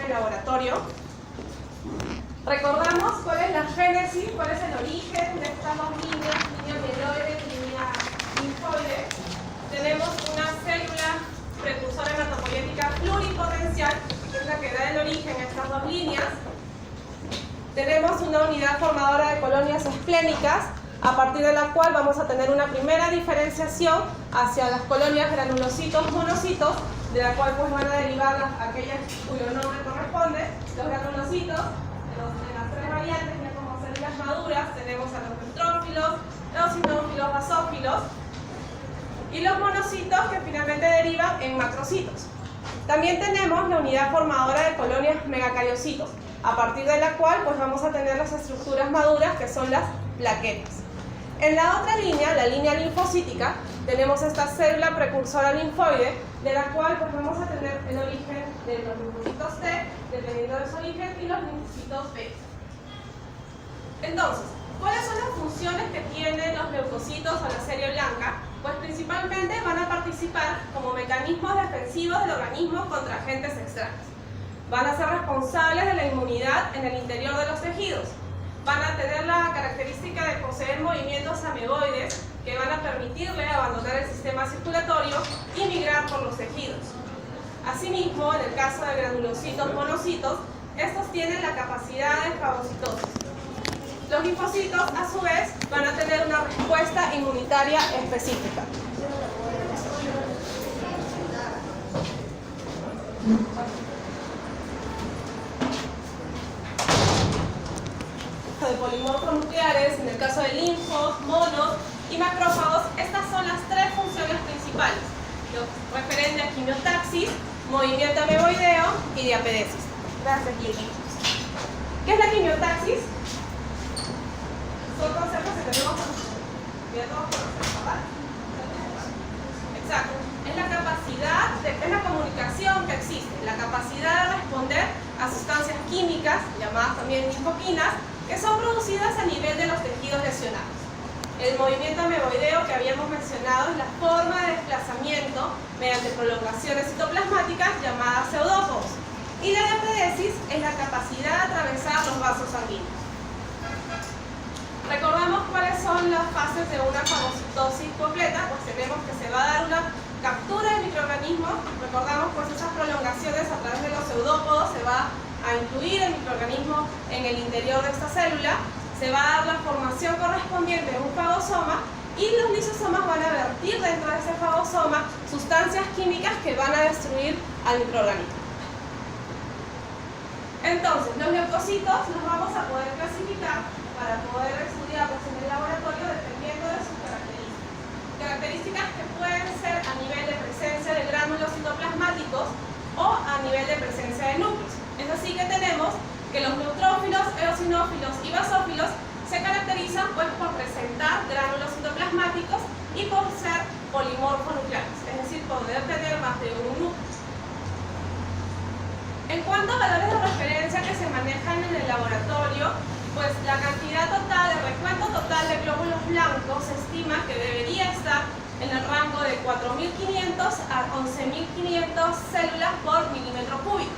el laboratorio. Recordamos cuál es la génesis, cuál es el origen de estas dos líneas, línea mieloide y línea linfoide. Tenemos una célula precursora hematopoyética pluripotencial, que es la que da el origen a estas dos líneas. Tenemos una unidad formadora de colonias esplénicas, a partir de la cual vamos a tener una primera diferenciación hacia las colonias granulocitos monocitos, de la cual pues van a derivar aquellas cuyo nombre corresponde, los granulocitos, de las tres variantes, ya como células maduras, tenemos a los neutrófilos, los sinófilos, basófilos, y los monocitos que finalmente derivan en macrocitos. También tenemos la unidad formadora de colonias megacariocitos, a partir de la cual pues vamos a tener las estructuras maduras que son las plaquetas. En la otra línea, la línea linfocítica, tenemos esta célula precursora linfoide, de la cual pues vamos a tener el origen de los linfocitos T, dependiendo de su origen, y los linfocitos B. Entonces, ¿cuáles son las funciones que tienen los leucocitos o la serie blanca? Pues principalmente van a participar como mecanismos defensivos del organismo contra agentes extraños. Van a ser responsables de la inmunidad en el interior de los tejidos. Van a tener la característica de poseer movimientos ameboides que van a permitirle abandonar el sistema circulatorio y migrar por los tejidos. Asimismo, en el caso de granulocitos monocitos, estos tienen la capacidad de fagocitosis. Los linfocitos, a su vez, van a tener una respuesta inmunitaria específica. De polimorfonucleares, en el caso de linfos, monos y macrófagos, estas son las tres funciones principales, lo referente a quimiotaxis, movimiento ameboideo y diapedesis. Gracias, Lili. ¿Qué es la quimiotaxis? Son conceptos que tenemos que todos conocemos, ¿verdad? Exacto. Es la capacidad, es la comunicación que existe, la capacidad de responder a sustancias químicas, llamadas también linfoquinas, que son producidas a nivel de los tejidos lesionados. El movimiento ameboideo que habíamos mencionado es la forma de desplazamiento mediante prolongaciones citoplasmáticas llamadas pseudópodos. Y la diapedesis es la capacidad de atravesar los vasos sanguíneos. Recordamos cuáles son las fases de una fagocitosis completa, pues tenemos que se va a dar una captura del microorganismo. Recordamos pues esas prolongaciones a través de los pseudópodos, se va a incluir el microorganismo en el interior de esta célula, se va a dar la formación correspondiente de un fagosoma y los lisosomas van a vertir dentro de ese fagosoma sustancias químicas que van a destruir al microorganismo. Entonces, los leucocitos los vamos a poder clasificar para poder estudiarlos en el laboratorio dependiendo de sus características. Características que pueden ser a nivel de presencia de gránulos citoplasmáticos o a nivel de presencia de núcleos. Es así que tenemos que los neutrófilos, eosinófilos y basófilos se caracterizan pues por presentar gránulos citoplasmáticos y por ser polimorfonucleares, es decir, poder tener más de un núcleo. En cuanto a valores de referencia que se manejan en el laboratorio, pues la cantidad total, el recuento total de glóbulos blancos se estima que debería estar en el rango de 4.500 a 11.500 células por milímetro cúbico,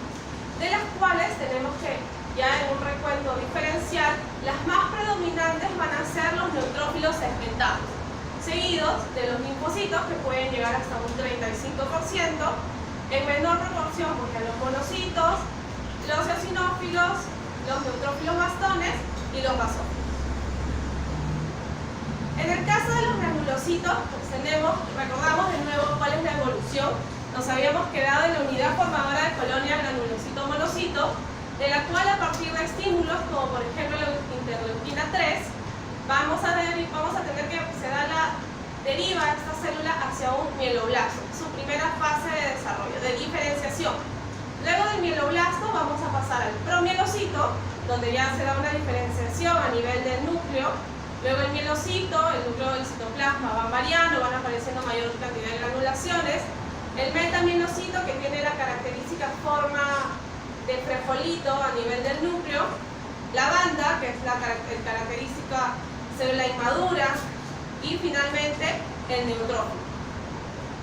de las cuales tenemos que, ya en un recuento diferencial, las más predominantes van a ser los neutrófilos segmentados, seguidos de los linfocitos que pueden llegar hasta un 35%, en menor proporción porque los monocitos, los eosinófilos, los neutrófilos bastones y los basófilos. En el caso de los granulocitos, pues recordamos de nuevo cuál es la evolución. Nos habíamos quedado en la unidad formadora de colonia granulocito-monocito, de la cual a partir de estímulos, como por ejemplo la interleuquina 3, vamos a tener que se da la deriva esta célula hacia un mieloblasto, su primera fase de desarrollo, de diferenciación. Luego del mieloblasto vamos a pasar al promielocito, donde ya se da una diferenciación a nivel del núcleo. Luego el mielocito, el núcleo del citoplasma van variando, van apareciendo mayor cantidad de granulaciones. El metamielocito, que tiene la característica forma de frijolito a nivel del núcleo. La banda, que es la característica célula inmadura. Y finalmente el neutrófilo.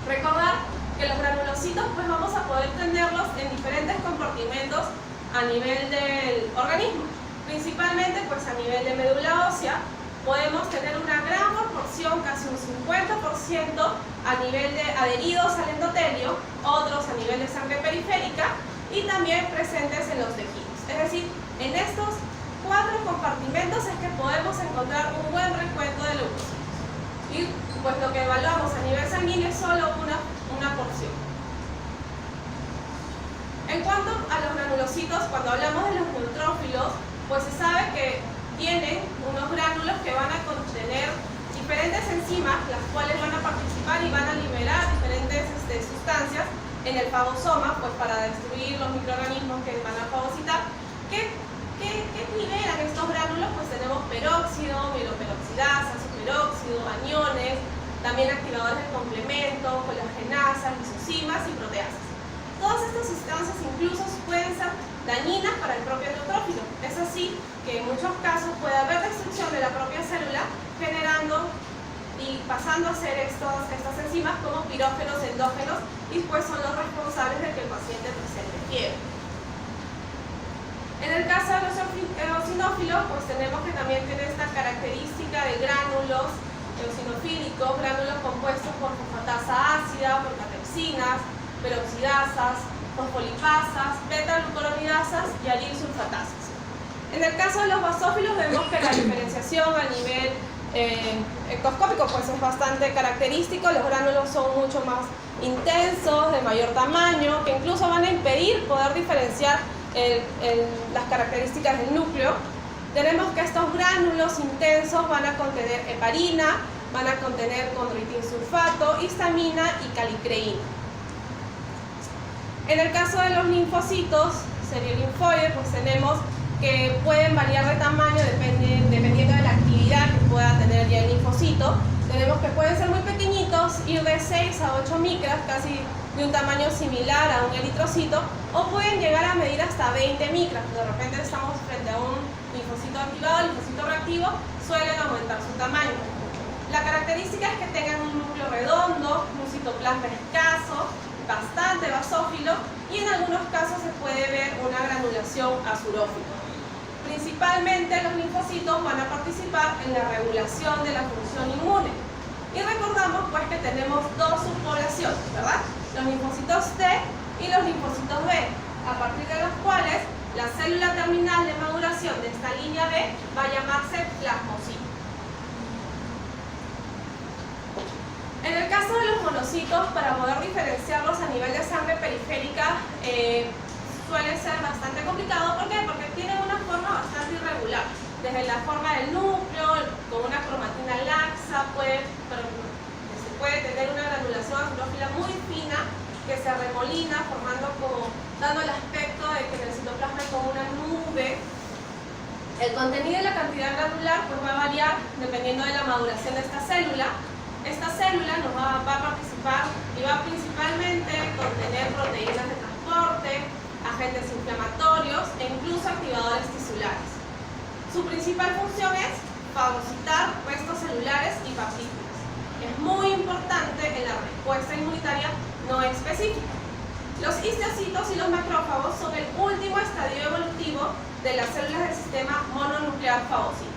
Recordar que los granulocitos pues vamos a poder tenerlos en diferentes compartimentos a nivel del organismo. Principalmente pues a nivel de médula ósea podemos tener una gran proporción, casi un 50% a nivel de adheridos al endotelio, otros a nivel de sangre periférica y también presentes en los tejidos. Es decir, en estos 4 compartimentos es que podemos encontrar un buen recuento de leucocitos. Y pues lo que evaluamos a nivel sanguíneo es solo una porción. En cuanto a los granulocitos, cuando hablamos de los neutrófilos, pues se sabe que tienen unos gránulos que van a contener diferentes enzimas, las cuales van a participar y van a liberar diferentes sustancias en el fagosoma, pues para destruir los microorganismos que van a fagocitar. ¿Qué liberan estos gránulos? Pues tenemos peróxido, mieloperoxidasa, superóxido, aniones, también activadores de complemento, colagenasas, lisocimas y proteasas. Todas estas sustancias incluso pueden ser dañinas para el propio neutrófilo. Es así que en muchos casos puede haber destrucción de la propia célula, generando y pasando a ser estas enzimas como pirógenos endógenos, y pues son los responsables de que el paciente presente fiebre. En el caso de los eosinófilos, pues tenemos que también tiene esta característica de gránulos eosinofílicos, gránulos compuestos por fosfatasa ácida, por catepsinas, peroxidasas, fosfolipasas, beta-glucuronidasas y alilsulfatasas. En el caso de los basófilos vemos que la diferenciación a nivel ectoscópico pues es bastante característico. Los gránulos son mucho más intensos, de mayor tamaño, que incluso van a impedir poder diferenciar las características del núcleo. Tenemos que estos gránulos intensos van a contener heparina, van a contener condroitinsulfato, histamina y calicreína. En el caso de los linfocitos seriolinfoides, pues tenemos que pueden variar de tamaño dependiendo de la actividad que pueda tener ya el linfocito. Tenemos que pueden ser muy pequeñitos, ir de 6 a 8 micras, casi de un tamaño similar a un eritrocito, o pueden llegar a medir hasta 20 micras. De repente estamos frente a un linfocito activado, linfocito reactivo, suelen aumentar su tamaño. La característica es que tengan un núcleo redondo, un citoplasma escaso, bastante basófilo, y en algunos casos se puede ver una granulación azurófila. Principalmente los linfocitos van a participar en la regulación de la función inmune. Y recordamos pues que tenemos 2 subpoblaciones, ¿verdad? Los linfocitos T y los linfocitos B, a partir de los cuales la célula terminal de maduración de esta línea B va a llamarse plasmocito. En el caso de los monocitos, para poder diferenciarlos a nivel de sangre periférica, suele ser bastante complicado. ¿Por qué? Porque tienen una forma bastante irregular. Desde la forma del núcleo, con una cromatina laxa, se puede tener una granulación azurófila muy fina que se remolina, dando el aspecto de que en el citoplasma hay como una nube. El contenido y la cantidad granular pues va a variar dependiendo de la maduración de esta célula. Esta célula nos va a participar y va principalmente a contener proteínas de transporte, agentes inflamatorios e incluso activadores tisulares. Su principal función es fagocitar restos celulares y partículas. Es muy importante en la respuesta inmunitaria no específica. Los histocitos y los macrófagos son el último estadio evolutivo de las células del sistema mononuclear fagocito.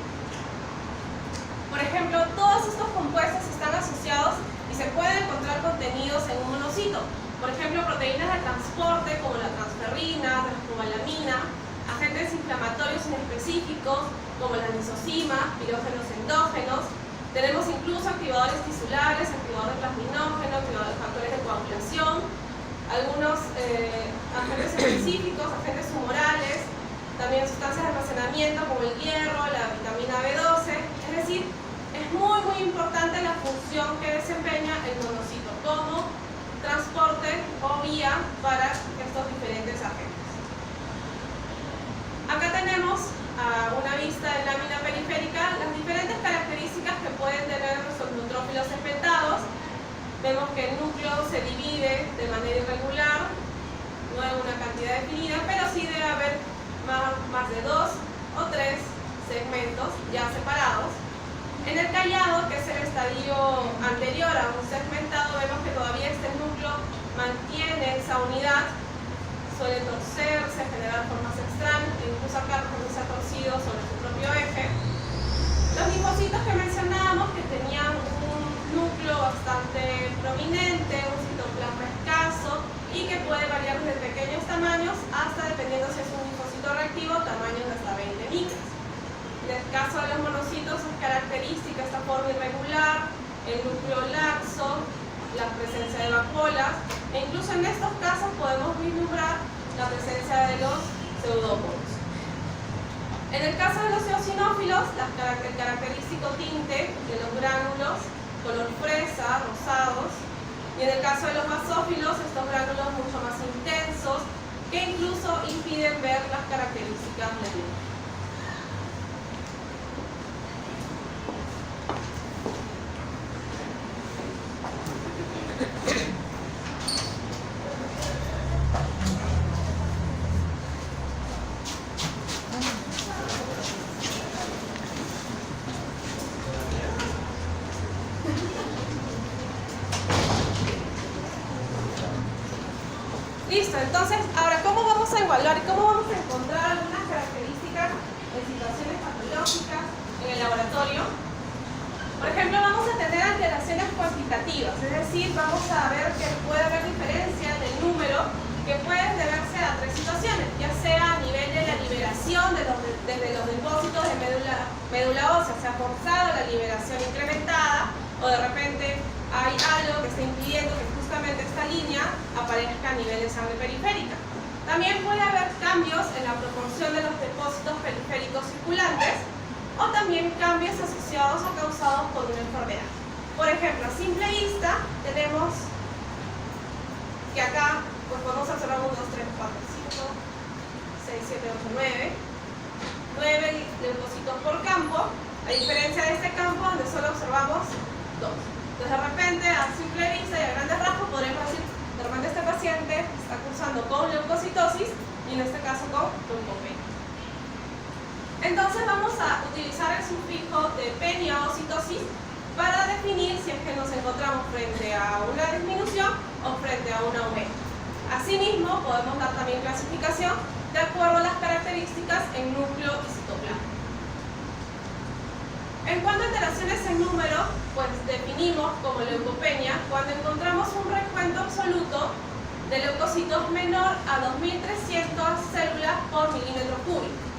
Por ejemplo, todos estos compuestos están asociados y se pueden encontrar contenidos en un monocito. Por ejemplo, proteínas de transporte como la transferrina, rascobalamina, agentes inflamatorios inespecíficos como las lisocimas, pirógenos endógenos. Tenemos incluso activadores tisulares, activadores plasminógenos, activadores factores de coagulación, algunos agentes específicos, agentes humorales, también sustancias de almacenamiento como el hierro, la vitamina B12. Es decir, es muy importante la función que desempeña el monocito como transporte o vía para estos diferentes agentes. Acá tenemos a una vista de lámina periférica las diferentes características que pueden tener nuestros neutrófilos segmentados. Vemos que el núcleo se divide de manera irregular, no en una cantidad definida, pero sí debe haber más de 2 o 3 segmentos ya separados. En el callado, que es el estadio anterior a un segmentado, vemos que todavía este núcleo mantiene esa unidad, suele torcerse, generar formas característica, esta forma irregular, el núcleo laxo, la presencia de vacuolas, e incluso en estos casos podemos vislumbrar la presencia de los pseudópodos. En el caso de los eosinófilos, el característico tinte de los gránulos, color fresa, rosados, y en el caso de los basófilos, estos gránulos mucho más intensos, que incluso impiden ver las características del núcleo. Listo, entonces, ahora, ¿cómo vamos a evaluar y cómo vamos a encontrar algunas características en situaciones patológicas en el laboratorio? Por ejemplo, vamos a tener alteraciones cuantitativas, es decir, vamos a ver que puede haber diferencias del número que pueden deberse a tres situaciones, ya sea a nivel de la liberación desde los depósitos de médula ósea, se ha forzado la liberación incrementada, o de repente hay algo que está impidiendo que justamente esta línea aparezca a nivel de sangre periférica. También puede haber cambios en la proporción de los depósitos periféricos circulantes o también cambios asociados o causados por una enfermedad. Por ejemplo, a simple vista tenemos que acá pues podemos observar 1, 2, 3, 4, 5, 6, 7, 8, 9 leucocitos por campo, a diferencia de este campo donde solo observamos 2. Entonces de repente a simple vista y a grandes rasgos podremos decir, de repente este paciente está cursando con leucocitosis y en este caso con leucopenia. Entonces vamos a utilizar el sufijo de peniocitosis para definir si es que nos encontramos frente a una disminución o frente a un aumento. Asimismo, podemos dar también clasificación de acuerdo a las características en núcleo y citoplasma. En cuanto a alteraciones en número, pues definimos como leucopenia cuando encontramos un recuento absoluto de leucocitos menor a 2.300 células por milímetro cúbico.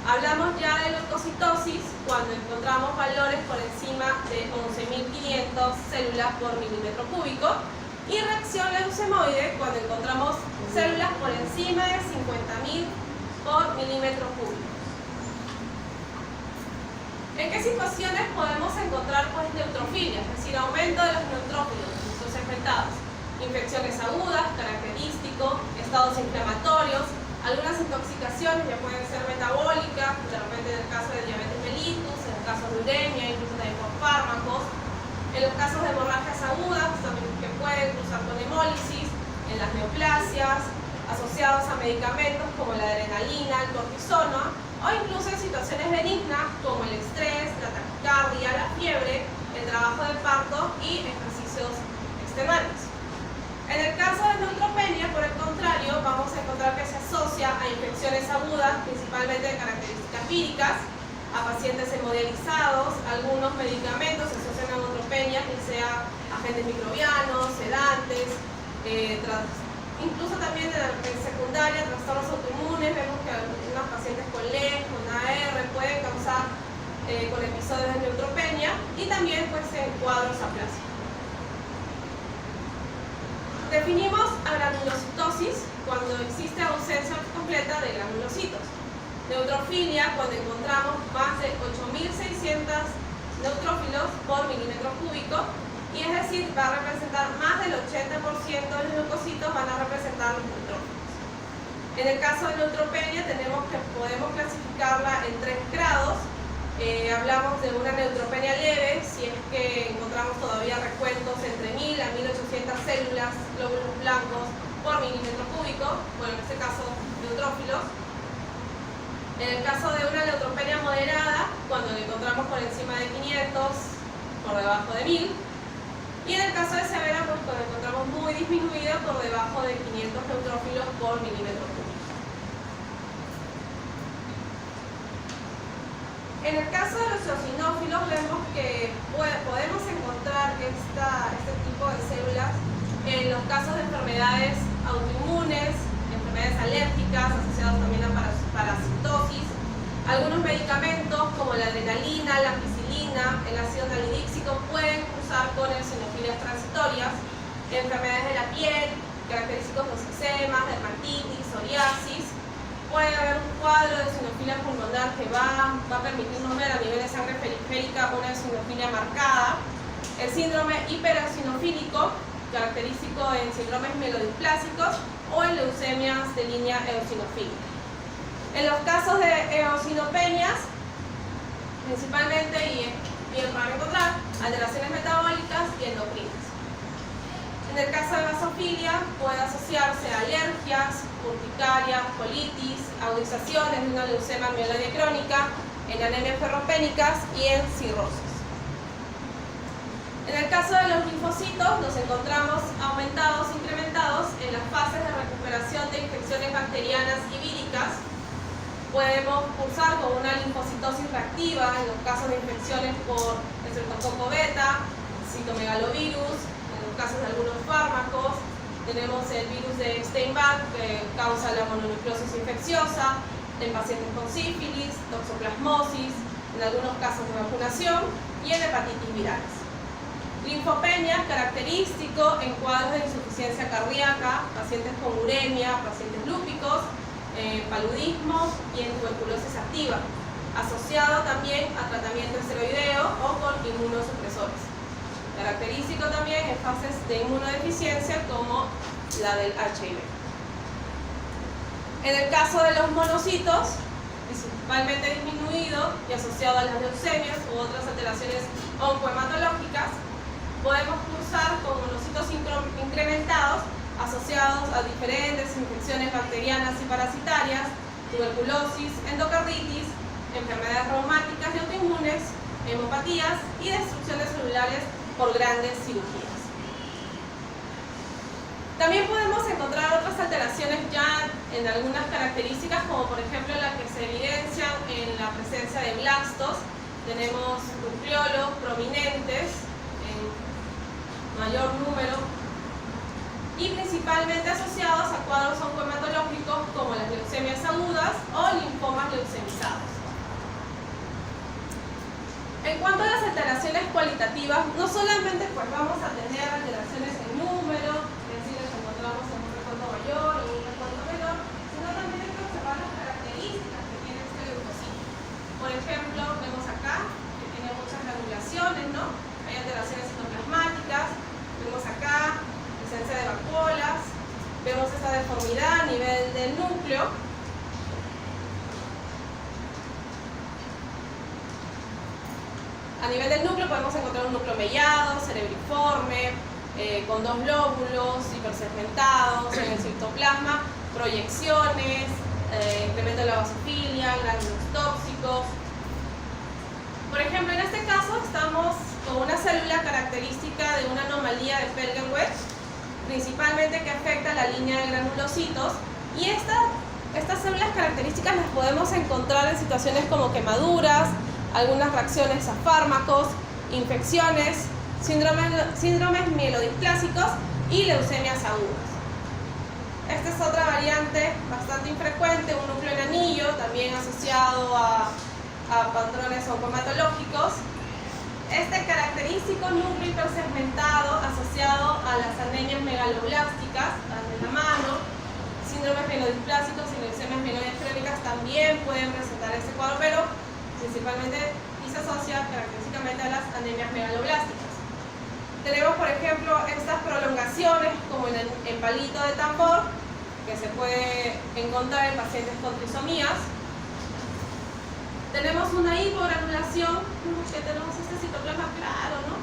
Hablamos ya de leucocitosis cuando encontramos valores por encima de 11.500 células por milímetro cúbico y reacción leucemoide cuando encontramos células por encima de 50.000 por milímetro cúbico. ¿En qué situaciones podemos encontrar pues neutrofilia, es decir, aumento de los neutrófilos, los afectados? Infecciones agudas, característico, estados inflamatorios, algunas intoxicaciones ya pueden ser metabólicas, de repente en el caso de diabetes mellitus, en el caso de uremia, incluso también con fármacos, en los casos de hemorragias agudas, también que pueden cruzar con hemólisis, en las neoplasias, asociados a medicamentos como la adrenalina, el cortisona, o incluso en situaciones benignas como el estrés, la taquicardia, la fiebre, el trabajo de parto y ejercicios extenuantes. En el caso de neutropenia, por el contrario, vamos a encontrar que se asocia a infecciones agudas, principalmente de características víricas, a pacientes hemodializados, algunos medicamentos se asocian a neutropenia, que sea agentes microbianos, sedantes, incluso también en secundaria, trastornos autoinmunes, vemos que algunos pacientes con LEN, con AR pueden causar con episodios de neutropenia y también pues en cuadros aplásicos. Definimos a granulocitosis cuando existe ausencia completa de granulocitos. Neutrofilia cuando encontramos más de 8.600 neutrófilos por milímetro cúbico, y es decir, va a representar más del 80% de los leucocitos van a representar los neutrófilos. En el caso de neutropenia podemos clasificarla en 3 grados. Hablamos de una neutropenia leve si es que encontramos todavía recuentos entre 1.000 a 1.800 células, glóbulos blancos por milímetro cúbico, bueno, en este caso neutrófilos. En el caso de una neutropenia moderada, cuando la encontramos por encima de 500, por debajo de 1.000. Y en el caso de severa, pues cuando encontramos muy disminuida por debajo de 500 neutrófilos por milímetro cúbico. En el caso de los eosinófilos vemos que podemos encontrar este tipo de células en los casos de enfermedades autoinmunes, enfermedades alérgicas asociadas también a parasitosis, algunos medicamentos como la adrenalina, la ampicilina, nicotina, el ácido nalidíxico pueden cursar con eosinofilias transitorias, enfermedades de la piel, característicos los eczemas, dermatitis, psoriasis. Puede haber un cuadro de eosinofilia pulmonar que va a permitirnos ver a nivel de sangre periférica una eosinofilia marcada. El síndrome hipereosinofílico, característico en síndromes mielodisplásicos o en leucemias de línea eosinofílica. En los casos de eosinopenias, principalmente, y bien para encontrar, alteraciones metabólicas y endocrinas. En el caso de basofilia, puede asociarse a alergias, urticarias, colitis, agudizaciones de una leucemia mieloide crónica, en anemias ferropénicas y en cirrosis. En el caso de los linfocitos, nos encontramos aumentados, incrementados en las fases de recuperación de infecciones bacterianas y víricas. Podemos cursar con una linfocitosis reactiva en los casos de infecciones por estreptococo beta, citomegalovirus, en los casos de algunos fármacos. Tenemos el virus de Epstein-Barr que causa la mononucleosis infecciosa en pacientes con sífilis, toxoplasmosis, en algunos casos de vacunación y en hepatitis virales. Linfopenia, característico en cuadros de insuficiencia cardíaca, pacientes con uremia, pacientes lúpicos, paludismo y en tuberculosis activa, asociado también a tratamiento esteroideo o con inmunosupresores. Característico también en fases de inmunodeficiencia como la del HIV. En el caso de los monocitos, principalmente disminuido y asociado a las leucemias u otras alteraciones oncohematológicas, podemos cursar con monocitos incrementados asociados a diferentes infecciones bacterianas y parasitarias, tuberculosis, endocarditis, enfermedades reumáticas y autoinmunes, hemopatías y destrucciones celulares por grandes cirugías. También podemos encontrar otras alteraciones ya en algunas características, como por ejemplo las que se evidencian en la presencia de blastos. Tenemos nucleolos prominentes en mayor número y principalmente asociados a cuadros oncohematológicos como las leucemias agudas o linfomas leucemizados. En cuanto a las alteraciones cualitativas, no solamente pues vamos a tener alteraciones en número, es decir, las encontramos en un recuento mayor o un recuento menor, sino también hay que observar las características que tiene este leucocito. Por ejemplo, vemos acá que tiene muchas granulaciones, ¿no? Hay alteraciones citoplasmáticas, vemos acá presencia de vacuolas, vemos esta deformidad a nivel del núcleo. A nivel del núcleo podemos encontrar un núcleo mellado, cerebriforme, con dos lóbulos hipersegmentados en el citoplasma, proyecciones, incremento de la basofilia, gránulos tóxicos. Por ejemplo, en este caso estamos con una célula característica de una anomalía de Felgenweg, principalmente que afecta la línea de granulocitos, y estas células características las podemos encontrar en situaciones como quemaduras, algunas reacciones a fármacos, infecciones, síndromes mielodisplásicos y leucemias agudas. Esta es otra variante bastante infrecuente, un núcleo en anillo, también asociado a patrones oncohematológicos. Este característico núcleo hipersegmentado asociado a las anemias megaloblásticas, las de la mano, síndromes mielodisplásicos y leucemias mieloides crónicas también pueden presentar este cuadro, pero principalmente y se asocia característicamente a las anemias megaloblásticas. Tenemos, por ejemplo, estas prolongaciones como en el palito de tambor, que se puede encontrar en pacientes con trisomías. Tenemos una hipogranulación, que tenemos este citoplasma claro, ¿no?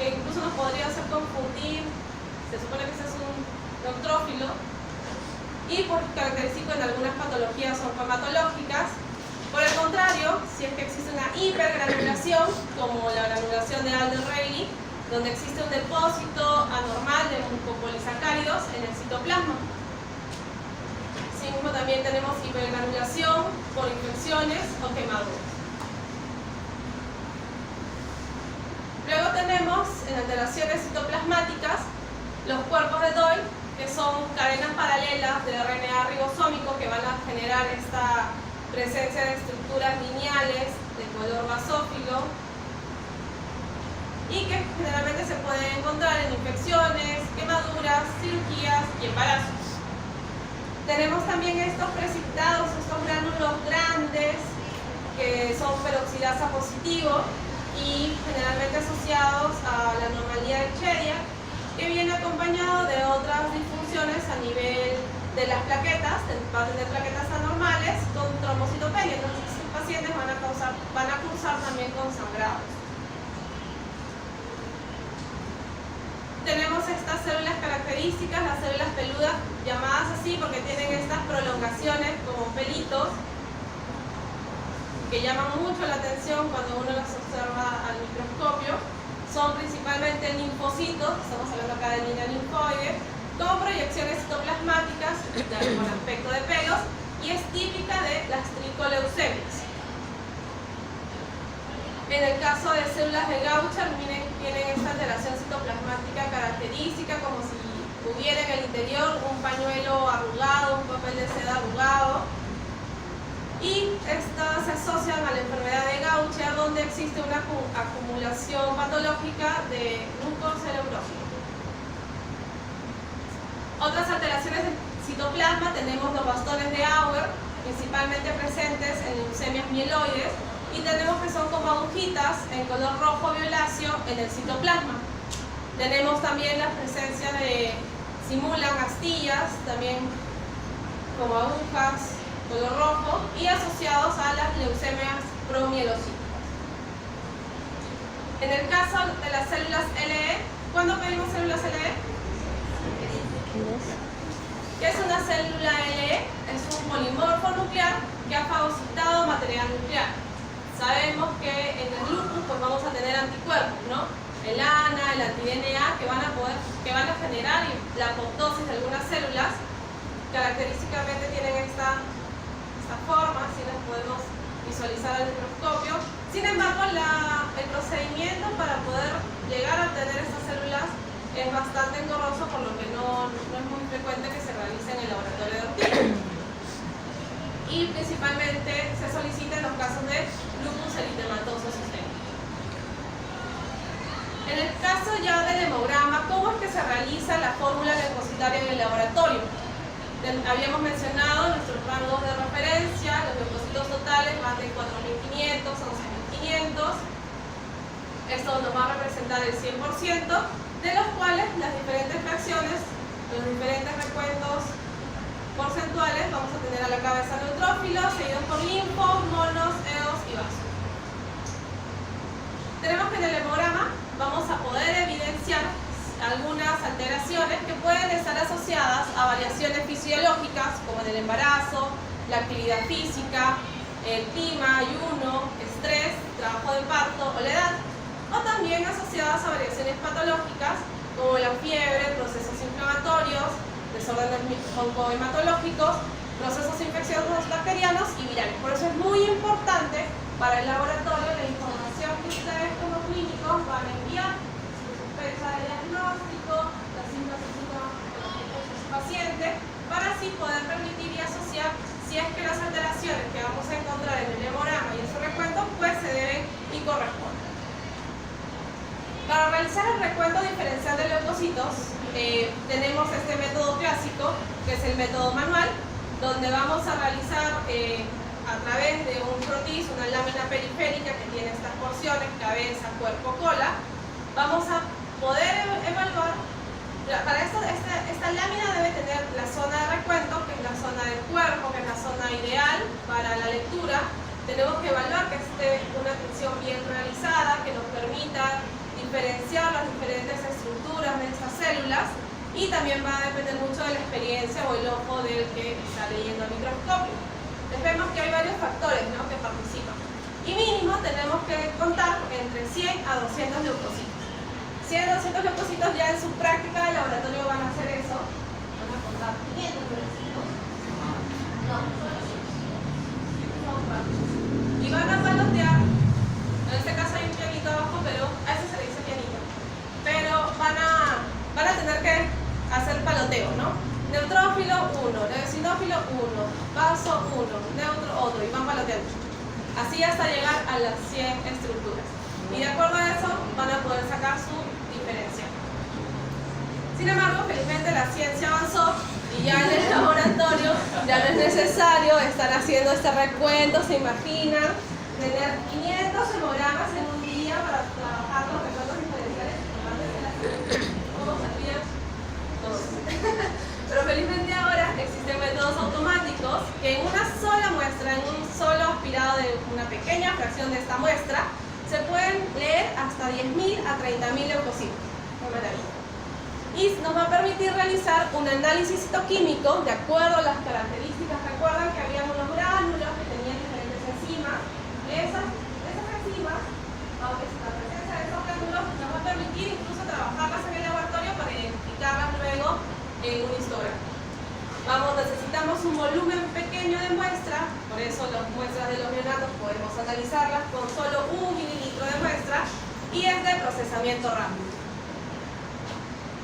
Que incluso nos podría hacer confundir, se supone que ese es un neutrófilo, y por característico en algunas patologías oncohematológicas. Por el contrario, si es que existe una hipergranulación, como la granulación de Alder-Reilly, donde existe un depósito anormal de mucopolisacáridos en el citoplasma. Asimismo, también tenemos hipergranulación por infecciones o quemaduras. Luego tenemos, en alteraciones citoplasmáticas, los cuerpos de Doyle, que son cadenas paralelas de RNA ribosómico que van a generar esta presencia de estructuras lineales de color basófilo y que generalmente se pueden encontrar en infecciones, quemaduras, cirugías y embarazos. Tenemos también estos precipitados, estos gránulos grandes que son peroxidasa positivo y generalmente asociados a la anomalía de Chedia, que viene acompañado de otras disfunciones a nivel de las plaquetas, va a tener plaquetas anormales con trombocitopenia. Entonces, los pacientes van a cursar también con sangrados. Tenemos estas células características, las células peludas, llamadas así porque tienen estas prolongaciones como pelitos que llaman mucho la atención cuando uno las observa al microscopio. Son principalmente linfocitos, estamos hablando acá de línea linfoide, con proyecciones citoplasmáticas con aspecto de pelos y es típica de las tricoleucemias. En el caso de células de Gaucher, miren, tienen esta alteración citoplasmática característica, como si hubiera en el interior un pañuelo arrugado, un papel de seda arrugado. Y estas se asocian a la enfermedad de Gaucher, donde existe una acumulación patológica de glucocerebrófilo. Otras alteraciones del citoplasma tenemos los bastones de Auer, principalmente presentes en leucemias mieloides, y tenemos que son como agujitas en color rojo violáceo en el citoplasma. Tenemos también la presencia de, simulan astillas, también como agujas, color rojo, y asociados a las leucemias promielocíticas. En el caso de las células LE, ¿cuándo pedimos células LE? ¿Qué es una célula LE? Es un polimorfo nuclear que ha fagocitado material nuclear. Sabemos que en el lupus pues vamos a tener anticuerpos, ¿no? El ANA, el anti-DNA, que van a generar la apoptosis de algunas células. Característicamente tienen esta forma, así las podemos visualizar al microscopio. Sin embargo, el procedimiento para poder llegar a obtener estas células es bastante engorroso, por lo que no es muy frecuente que se realice en el laboratorio de Ortiz. Y principalmente se solicita en los casos de lupus eritematoso sistémico. En el caso ya del hemograma, ¿cómo es que se realiza la fórmula leucocitaria en el laboratorio? Habíamos mencionado nuestros rangos de referencia, los leucocitos totales van de 4.500 a 11.500. Esto nos va a representar el 100%, de los cuales las diferentes fracciones, los diferentes recuentos porcentuales, vamos a tener a la cabeza neutrófilos, seguidos por linfos, monos, eos y vasos. Tenemos que en el hemograma vamos a poder evidenciar algunas alteraciones que pueden estar asociadas a variaciones fisiológicas, como en el embarazo, la actividad física, el clima, ayuno, estrés, trabajo de parto o la edad, o también asociadas a variaciones patológicas, como la fiebre, procesos inflamatorios, desórdenes oncohematológicos, procesos infecciosos bacterianos y virales. Por eso es muy importante para el laboratorio la información que ustedes como clínicos van a enviar, su sospecha de diagnóstico, los síntomas y síntomas de su paciente, para así poder permitir y asociar si es que las alteraciones que vamos a encontrar en el hemograma y en su recuento pues se deben y corresponden. Para realizar el recuento diferencial de leucocitos tenemos este método clásico, que es el método manual, donde vamos a realizar a través de un frotis, una lámina periférica que tiene estas porciones, cabeza, cuerpo, cola. Vamos a poder evaluar, para esto esta lámina debe tener la zona de recuento, que es la zona del cuerpo, que es la zona ideal para la lectura. Tenemos que evaluar que esté una atención bien realizada, que nos permita diferenciar las diferentes estructuras de estas células, y también va a depender mucho de la experiencia o el ojo del que está leyendo el microscopio. Entonces vemos que hay varios factores, ¿no?, que participan. Y mínimo tenemos que contar entre 100 a 200 leucocitos. 100 a 200 leucocitos ya en su práctica de laboratorio van a hacer eso. Van a contar 500 leucocitos. No, y van a palotear. En este caso hay un pianito abajo, pero a eso se le dice pianito. Pero van a tener que hacer paloteo, ¿no? Neutrófilo 1, eosinófilo 1, vaso 1, neutro otro, y van baloteando. Así hasta llegar a las 100 estructuras. Y de acuerdo a eso van a poder sacar su diferencia. Sin embargo, felizmente la ciencia avanzó y ya en el laboratorio ya no es necesario estar haciendo este recuento. ¿Se imaginan? Tener 500 hemogramas en un día para trabajar los recuentos diferenciales. ¿Cómo salían? Todos. Pero felizmente ahora existen métodos automáticos que en una sola muestra, en un solo aspirado de una pequeña fracción de esta muestra, se pueden leer hasta 10.000 a 30.000 leucocitos. ¡Qué maravilla! Y nos va a permitir realizar un análisis citoquímico de acuerdo a las características. Recuerdan que había unos gránulos que tenían diferentes enzimas. Esas enzimas, aunque la presencia de esos gránulos nos va a permitir incluso trabajarlas en el laboratorio para identificarlas luego en un histograma. Necesitamos un volumen pequeño de muestra, por eso las muestras de los neonatos podemos analizarlas con solo 1 mililitro de muestra y es de procesamiento rápido.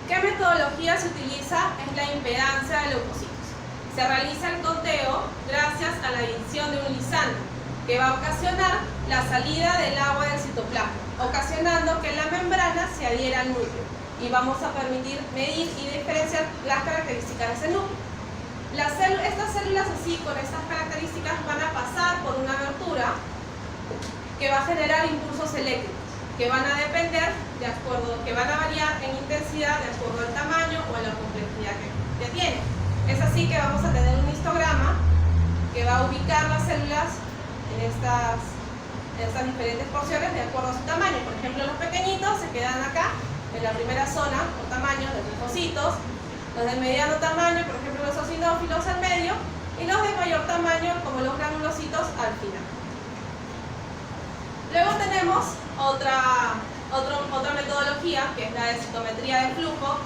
¿Qué metodología se utiliza? Es la impedancia de leucocitos. Se realiza el conteo gracias a la adición de un lisante que va a ocasionar la salida del agua del citoplasma, ocasionando que la membrana se adhiera al núcleo y vamos a permitir medir y diferenciar las características de ese núcleo. Estas células así, con estas características, van a pasar por una abertura que va a generar impulsos eléctricos, que van a depender de acuerdo, que van a variar en intensidad de acuerdo al tamaño o a la complejidad que tiene. Es así que vamos a tener un histograma que va a ubicar las células en estas diferentes porciones de acuerdo a su tamaño. Por ejemplo, los pequeñitos se quedan acá, en la primera zona, por tamaño, los linfocitos. Los de mediano tamaño, por ejemplo, los eosinófilos al medio, y los de mayor tamaño, como los granulocitos, al final. Luego tenemos otra metodología, que es la de citometría de flujo,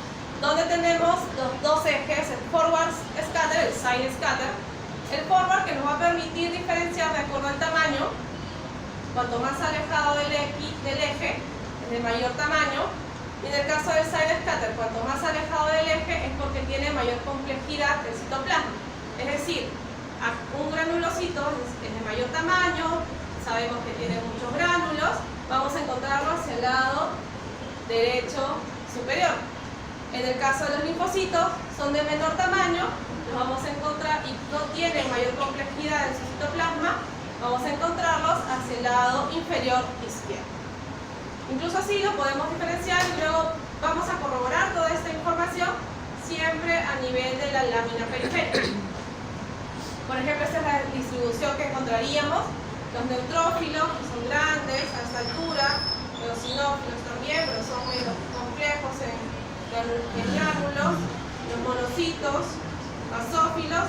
donde tenemos los dos ejes, el forward scatter, el side scatter. El forward, que nos va a permitir diferenciar de acuerdo al tamaño, cuanto más alejado del eje, es de mayor tamaño. Y en el caso del side scatter, cuanto más alejado del eje es porque tiene mayor complejidad del citoplasma. Es decir, un granulocito es de mayor tamaño, sabemos que tiene muchos gránulos, vamos a encontrarlo hacia el lado derecho superior. En el caso de los linfocitos, son de menor tamaño, los vamos a encontrar y no tienen mayor complejidad en su citoplasma, vamos a encontrarlos hacia el lado inferior izquierdo. Incluso así lo podemos diferenciar y luego vamos a corroborar toda esta información siempre a nivel de la lámina periférica. Por ejemplo, esta es la distribución que encontraríamos. Los neutrófilos, que son grandes a esta altura, los eosinófilos también, pero son menos complejos en gránulos, los monocitos, basófilos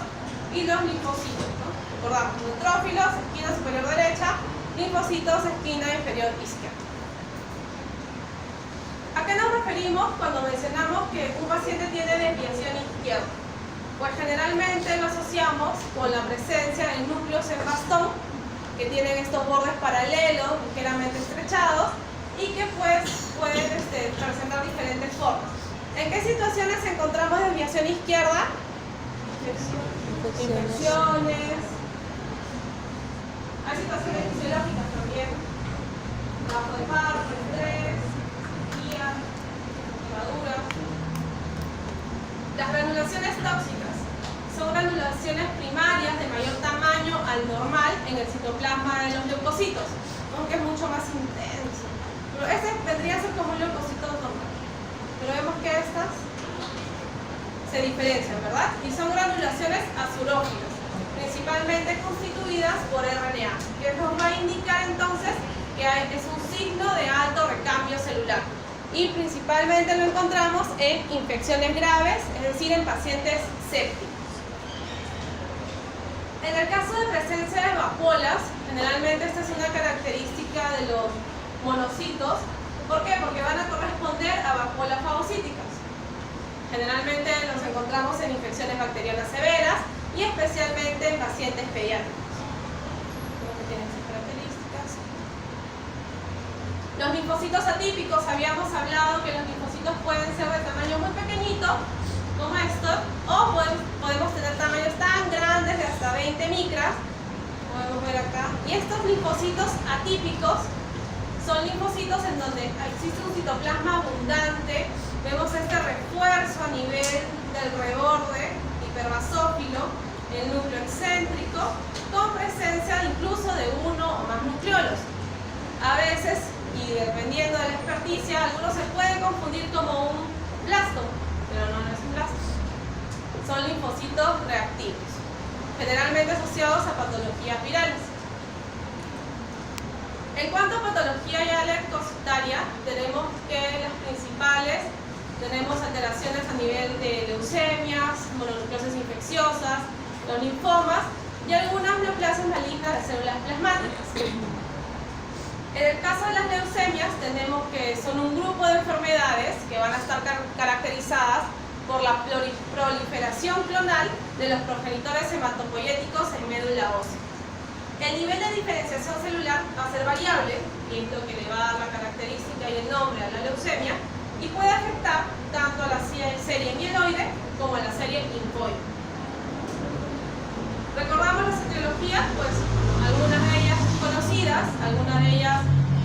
y los linfocitos, ¿no? Recordamos, neutrófilos, esquina superior derecha, linfocitos, esquina inferior izquierda. ¿A qué nos referimos cuando mencionamos que un paciente tiene desviación izquierda? Pues generalmente lo asociamos con la presencia de núcleos en bastón que tienen estos bordes paralelos, ligeramente estrechados y que pues pueden presentar diferentes formas. ¿En qué situaciones encontramos desviación izquierda? Infecciones. Hay situaciones fisiológicas también. Trabajo de parto, estrés, quemaduras. Las granulaciones tóxicas son granulaciones primarias de mayor tamaño al normal en el citoplasma de los leucocitos, aunque es mucho más intenso. Pero este vendría a ser como un leucocito normal. Pero vemos que estas se diferencian, ¿verdad? Y son granulaciones azurófilas, principalmente constituidas por RNA, que nos va a indicar entonces que es un signo de alto recambio celular. Y principalmente lo encontramos en infecciones graves, es decir, en pacientes sépticos. En el caso de presencia de vacuolas, generalmente esta es una característica de los monocitos. ¿Por qué? Porque van a corresponder a vacuolas fagocíticas. Generalmente los encontramos en infecciones bacterianas severas y especialmente en pacientes pediátricos. Los linfocitos atípicos, habíamos hablado que los linfocitos pueden ser de tamaño muy pequeñito como estos, o podemos tener tamaños tan grandes de hasta 20 micras, podemos ver acá. Y estos linfocitos atípicos son linfocitos en donde existe un citoplasma abundante. Vemos este refuerzo a nivel del reborde hiperbasófilo, el núcleo excéntrico, con presencia incluso de uno o más nucleolos. A veces, y dependiendo de la experticia, algunos se pueden confundir como un blasto, pero no es un blasto. Son linfocitos reactivos, generalmente asociados a patologías virales. En cuanto a patología ya leucocitaria, tenemos que las principales, tenemos alteraciones a nivel de leucemias, mononucleosis infecciosas, los linfomas y algunas neoplasias malignas de células plasmáticas. En el caso de las leucemias, tenemos que son un grupo de enfermedades que van a estar caracterizadas por la proliferación clonal de los progenitores hematopoyéticos en médula ósea. El nivel de diferenciación celular va a ser variable, y es lo que le va a dar la característica y el nombre a la leucemia, y puede afectar tanto a la serie mieloide como a la serie linfoide. Recordamos las etiologías, pues algunas de ellas conocidas, algunas de ellas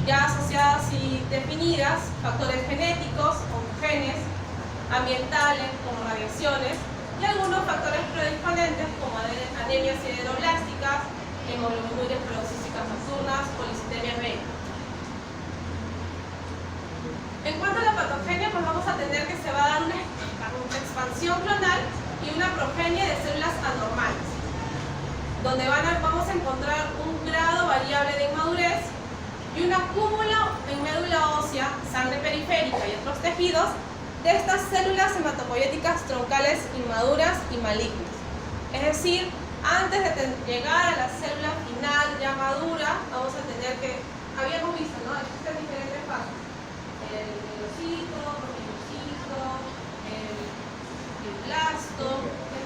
ya asociadas y definidas, factores genéticos, oncogenes, ambientales como radiaciones, y algunos factores predisponentes como anemias sideroblásticas, hemoglobinuриas paroxísticas nocturnas, policitemias B. En cuanto a la patogenia, pues vamos a tener que se va a dar una expansión clonal y una progenie de células anormales, donde vamos a encontrar un grado variable de inmadurez y un acúmulo en médula ósea, sangre periférica y otros tejidos de estas células hematopoyéticas troncales inmaduras y malignas. Es decir, antes de llegar a la célula final ya madura, vamos a tener que, habíamos visto, ¿no? Existen diferentes fases. El mielocito, prominocito, el blasto.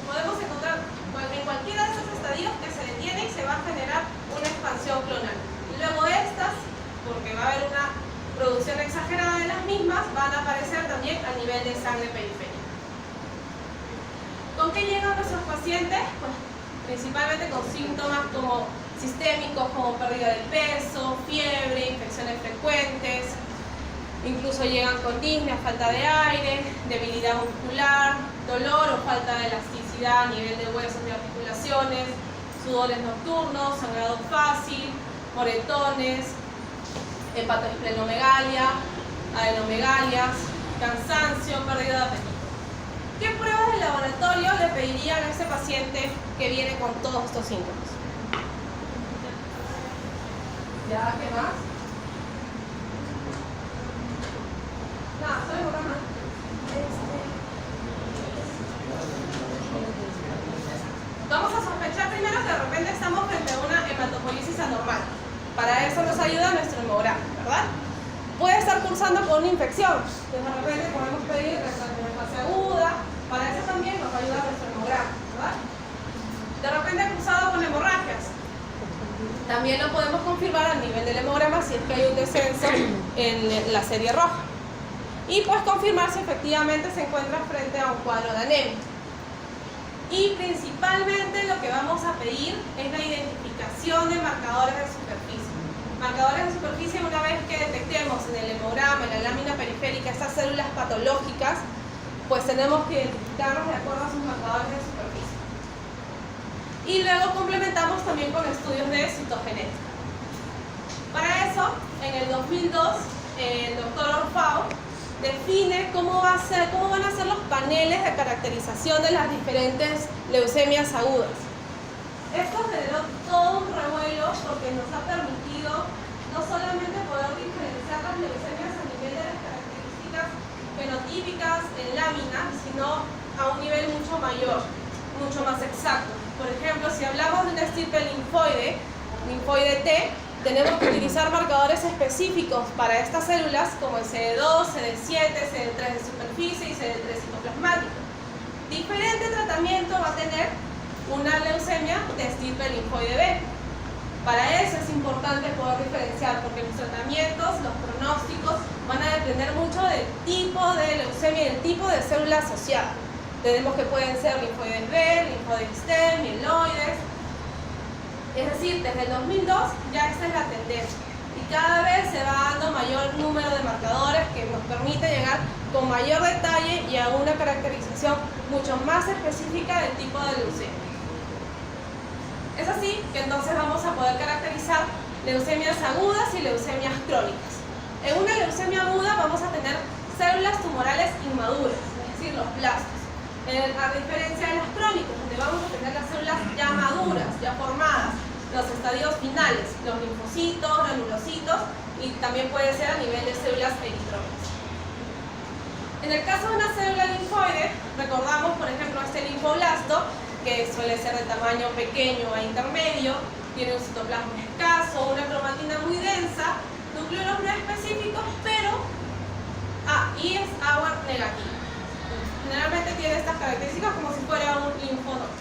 Podemos encontrar en cualquiera de esos estadios que se detiene y se va a generar una expansión clonal. Luego estas, porque va a haber una producción exagerada de las mismas, van a aparecer también a nivel de sangre periférica. ¿Con qué llegan nuestros pacientes? Pues principalmente con síntomas como sistémicos, como pérdida de peso, fiebre, infecciones frecuentes, incluso llegan con disnea, falta de aire, debilidad muscular, dolor o falta de elasticidad a nivel de huesos y articulaciones, sudores nocturnos, sangrado fácil, moretones, hepatoesplenomegalia, adenomegalias, cansancio, pérdida de apetito. ¿Qué pruebas de laboratorio le pedirían a ese paciente que viene con todos estos síntomas? ¿Ya? ¿Qué más? Nada, solo borramos. Vamos a sospechar primero que de repente estamos frente a una hematopoiesis anormal. Para eso nos ayuda nuestro hemograma, ¿verdad? Puede estar cursando con una infección. Entonces de repente podemos pedir en fase aguda. Para eso también nos ayuda nuestro hemograma, ¿verdad? De repente ha cursado con hemorragias. También lo podemos confirmar a nivel del hemograma si es que hay un descenso en la serie roja. Y pues confirmar si efectivamente se encuentra frente a un cuadro de anemia. Y principalmente lo que vamos a pedir es la identificación de marcadores de superficie. Marcadores de superficie, una vez que detectemos en el hemograma, en la lámina periférica, estas células patológicas, pues tenemos que identificarlos de acuerdo a sus marcadores de superficie. Y luego complementamos también con estudios de citogenética. Para eso, en el 2002, el doctor Orfao define cómo van a ser los paneles de caracterización de las diferentes leucemias agudas. Esto generó todo un revuelo porque nos ha permitido no solamente poder diferenciar las leucemias a nivel de las características fenotípicas en láminas, sino a un nivel mucho mayor, mucho más exacto. Por ejemplo, si hablamos de una estirpe linfoide T, tenemos que utilizar marcadores específicos para estas células como el CD2, CD7, CD3 de superficie y CD3 citoplasmático. Diferente tratamiento va a tener una leucemia de estirpe linfoide B. Para eso es importante poder diferenciar, porque los tratamientos, los pronósticos van a depender mucho del tipo de leucemia y del tipo de célula asociada. Tenemos que pueden ser linfoides B, linfoides T, mieloides. Es decir, desde el 2002 ya esta es la tendencia. Y cada vez se va dando mayor número de marcadores que nos permite llegar con mayor detalle y a una caracterización mucho más específica del tipo de leucemia. Es así que entonces vamos a poder caracterizar leucemias agudas y leucemias crónicas. En una leucemia aguda vamos a tener células tumorales inmaduras, es decir, los blastos. A diferencia de las crónicas, donde vamos a tener las células ya maduras, ya formadas, los estadios finales, los linfocitos, granulocitos y también puede ser a nivel de células eritrófitas. En el caso de una célula linfoide, recordamos por ejemplo este linfoblasto, que suele ser de tamaño pequeño a intermedio, tiene un citoplasma escaso, una cromatina muy densa, núcleos no específicos, pero y es agua negativa. Generalmente tiene estas características como si fuera un linfonodo.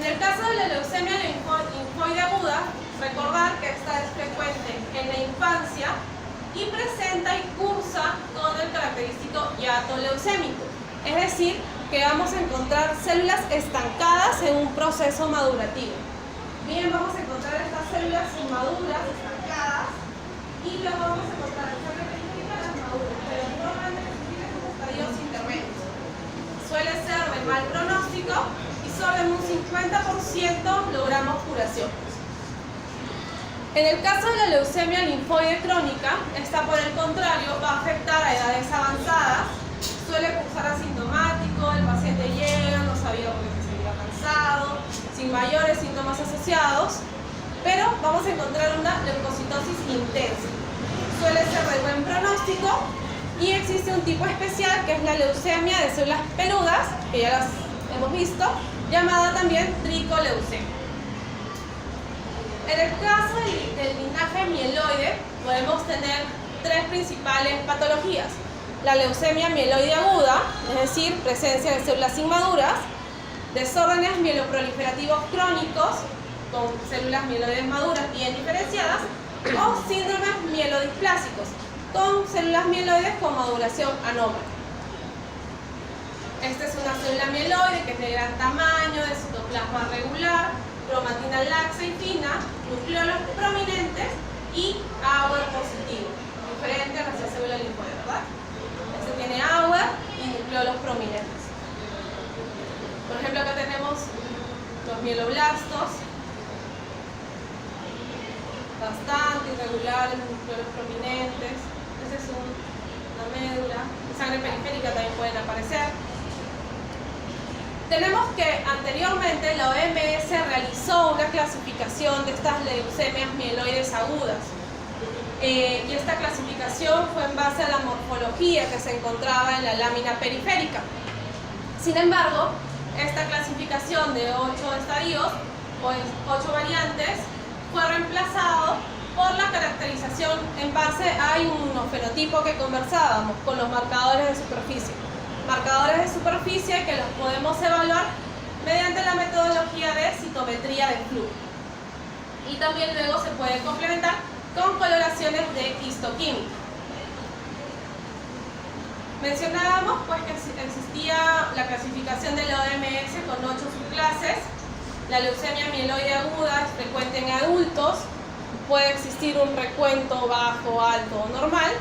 En el caso de la leucemia linfoide aguda, recordar que esta es frecuente en la infancia y presenta y cursa con el característico hiato leucémico. Es decir, que vamos a encontrar células estancadas en un proceso madurativo. Bien, vamos a encontrar estas células inmaduras, estancadas, y luego vamos a encontrar en sangre periférica las maduras, pero normalmente tienen esos estadios intermedios. Suele ser de mal pronóstico y solo en un 50% logramos curación. En el caso de la leucemia linfoide crónica, esta por el contrario va a afectar a edades avanzadas, suele cursar asintomático, el paciente llega, no sabía por qué se sentía cansado, sin mayores síntomas asociados, pero vamos a encontrar una leucocitosis intensa. Suele ser de buen pronóstico y existe un tipo especial que es la leucemia de células peludas, que ya las hemos visto, llamada también tricoleucemia. En el caso del linaje mieloide podemos tener tres principales patologías. La leucemia mieloide aguda, es decir, presencia de células inmaduras, desórdenes mieloproliferativos crónicos, con células mieloides maduras bien diferenciadas, o síndromes mielodisplásicos, con células mieloides con maduración anómala. Esta es una célula mieloide que es de gran tamaño, de citoplasma regular, cromatina laxa y fina, nucleolos prominentes y Auer positivo, diferente a nuestra célula linfoide, ¿verdad? Este tiene Auer y nucleolos prominentes. Por ejemplo, acá tenemos los mieloblastos, bastante irregulares, nucleolos prominentes. Este es una médula. En sangre periférica también pueden aparecer. Tenemos que anteriormente la OMS realizó una clasificación de estas leucemias mieloides agudas. Y esta clasificación fue en base a la morfología que se encontraba en la lámina periférica. Sin embargo, esta clasificación de 8 estadios o 8 variantes fue reemplazado por la caracterización en base a inmunofenotipo que conversábamos con los marcadores de superficie. Marcadores de superficie que los podemos evaluar mediante la metodología de citometría de flujo. Y también luego se puede complementar con coloraciones de histoquímica. Mencionábamos pues que existía la clasificación de la OMS con 8 subclases. La leucemia mieloide aguda es frecuente en adultos, puede existir un recuento bajo, alto o normal.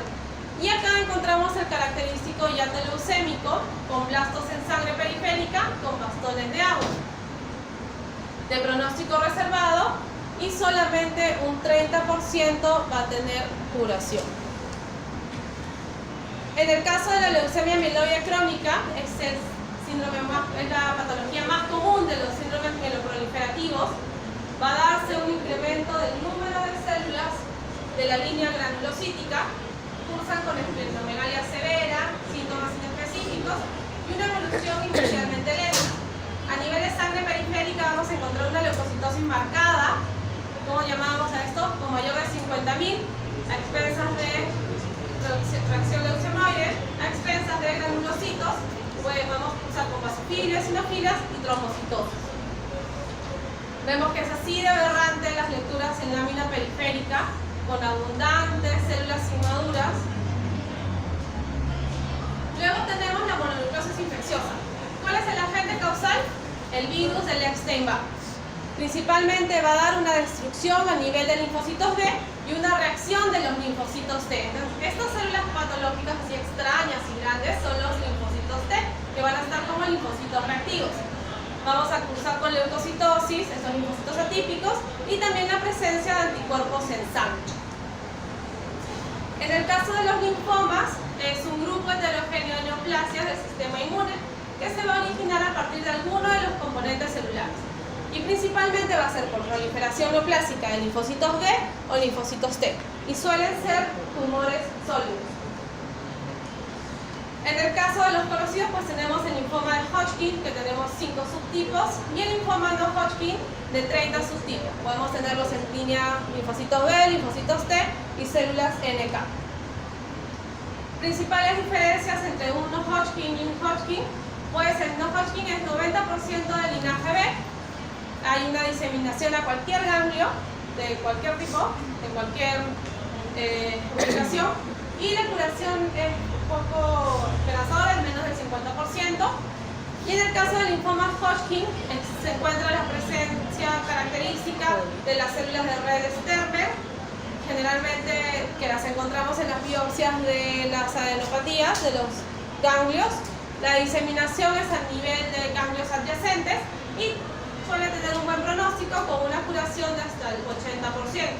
Y acá encontramos el característico hiato leucémico con blastos en sangre periférica con bastones de agua. De pronóstico reservado y solamente un 30% va a tener curación. En el caso de la leucemia mieloide crónica, es la patología más común de los síndromes mieloproliferativos. Va a darse un incremento del número de células de la línea granulocítica, cursan con esplenomegalia severa, síntomas inespecíficos y una evolución inicialmente lenta. A nivel de sangre periférica vamos a encontrar una leucocitosis marcada, ¿cómo llamábamos a esto? Con mayor de 50.000, a expensas de tracción leucemoide, a expensas de granulocitos, pues vamos a cruzar con basofilias, sinofilias y trombocitosis. Vemos que es así de aberrante las lecturas en lámina periférica, con abundantes células inmaduras. Luego tenemos la mononucleosis infecciosa. ¿Cuál es el agente causal? El virus del Epstein-Barr. Principalmente va a dar una destrucción a nivel de linfocitos B y una reacción de los linfocitos T. Entonces, estas células patológicas así extrañas y grandes son los linfocitos T, que van a estar como linfocitos reactivos. Vamos a cursar con leucocitosis, estos linfocitos atípicos, y también la presencia de anticuerpos en sangre. En el caso de los linfomas, es un grupo heterogéneo de neoplasias del sistema inmune que se va a originar a partir de alguno de los componentes celulares. Y principalmente va a ser por proliferación neoplásica de linfocitos B o linfocitos T. Y suelen ser tumores sólidos. En el caso de los conocidos, pues tenemos el linfoma de Hodgkin, que tenemos 5 subtipos, y el linfoma no Hodgkin de 30 subtipos. Podemos tenerlos en línea linfocitos B, linfocitos T y células NK. Principales diferencias entre un no Hodgkin y un Hodgkin, pues el no Hodgkin es 90% del linaje B. Hay una diseminación a cualquier ganglio, de cualquier tipo, de cualquier ubicación, y la curación es poco esperanzadora, es menos del 50%. Y en el caso del linfoma Hodgkin se encuentra la presencia característica de las células de red Sternberg, generalmente que las encontramos en las biopsias de las adenopatías de los ganglios. La diseminación es a nivel de ganglios adyacentes y suele tener un buen pronóstico con una curación de hasta el 80%.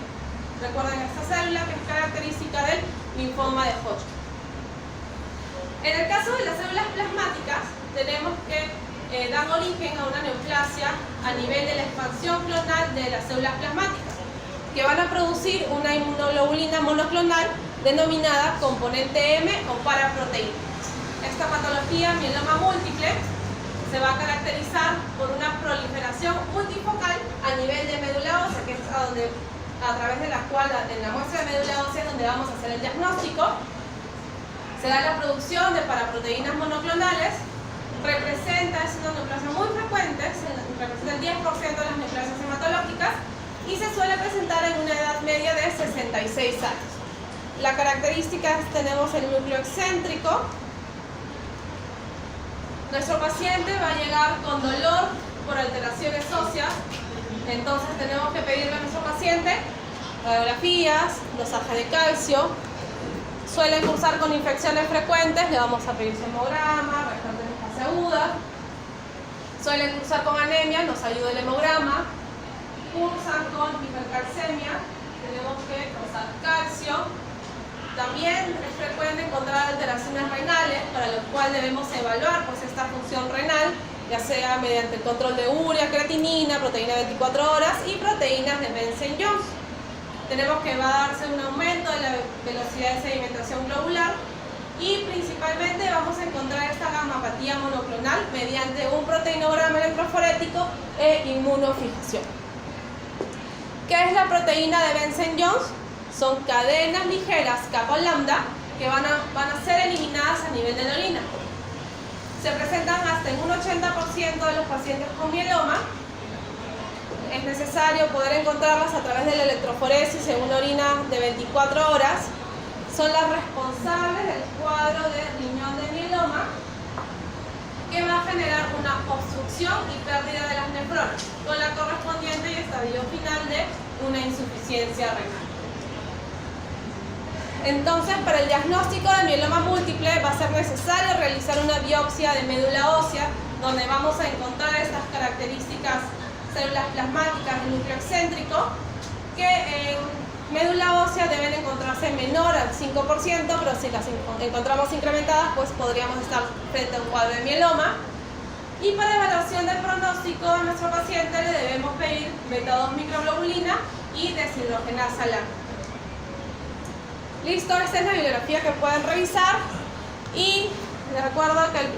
Recuerden esta célula que es característica del linfoma de Hodgkin. En el caso de las células plasmáticas, tenemos que dan origen a una neoplasia a nivel de la expansión clonal de las células plasmáticas, que van a producir una inmunoglobulina monoclonal denominada componente M o paraproteína. Esta patología, mieloma múltiple, se va a caracterizar por una proliferación multifocal a nivel de médula ósea, que es a través de la cual, en la muestra de médula ósea, es donde vamos a hacer el diagnóstico. Se da la producción de paraproteínas monoclonales, es una neoplasia muy frecuente, representa el 10% de las neoplasias hematológicas y se suele presentar en una edad media de 66 años. La característica es que tenemos el núcleo excéntrico. Nuestro paciente va a llegar con dolor por alteraciones óseas, entonces tenemos que pedirle a nuestro paciente radiografías, dosaje de calcio. Suelen cursar con infecciones frecuentes, le vamos a pedir hemograma, restante de fase aguda. Suelen cursar con anemia, nos ayuda el hemograma. Cursan con hipercalcemia, tenemos que dosar calcio. También es frecuente encontrar alteraciones renales, para lo cual debemos evaluar pues, esta función renal, ya sea mediante el control de urea, creatinina, proteína de 24 horas y proteínas de Benson-Jones. Tenemos que va a darse un aumento de la velocidad de sedimentación globular y principalmente vamos a encontrar esta gamapatía monoclonal mediante un proteinograma electroforético e inmunofijación. ¿Qué es la proteína de Benson-Jones? Son cadenas ligeras kappa lambda que van a ser eliminadas a nivel de la orina. Se presentan hasta en un 80% de los pacientes con mieloma. Es necesario poder encontrarlas a través de la electroforesis en una orina de 24 horas. Son las responsables del cuadro de riñón de mieloma, que va a generar una obstrucción y pérdida de las nefronas, con la correspondiente y estadio final de una insuficiencia renal. Entonces, para el diagnóstico de mieloma múltiple va a ser necesario realizar una biopsia de médula ósea, donde vamos a encontrar estas características células plasmáticas del núcleo excéntrico, que en médula ósea deben encontrarse menor al 5%, pero si las encontramos incrementadas, pues podríamos estar frente a un cuadro de mieloma. Y para evaluación del pronóstico a nuestro paciente le debemos pedir beta-2 microglobulina y deshidrogenasa láctica. Listo, esta es la bibliografía que pueden revisar y les recuerdo que el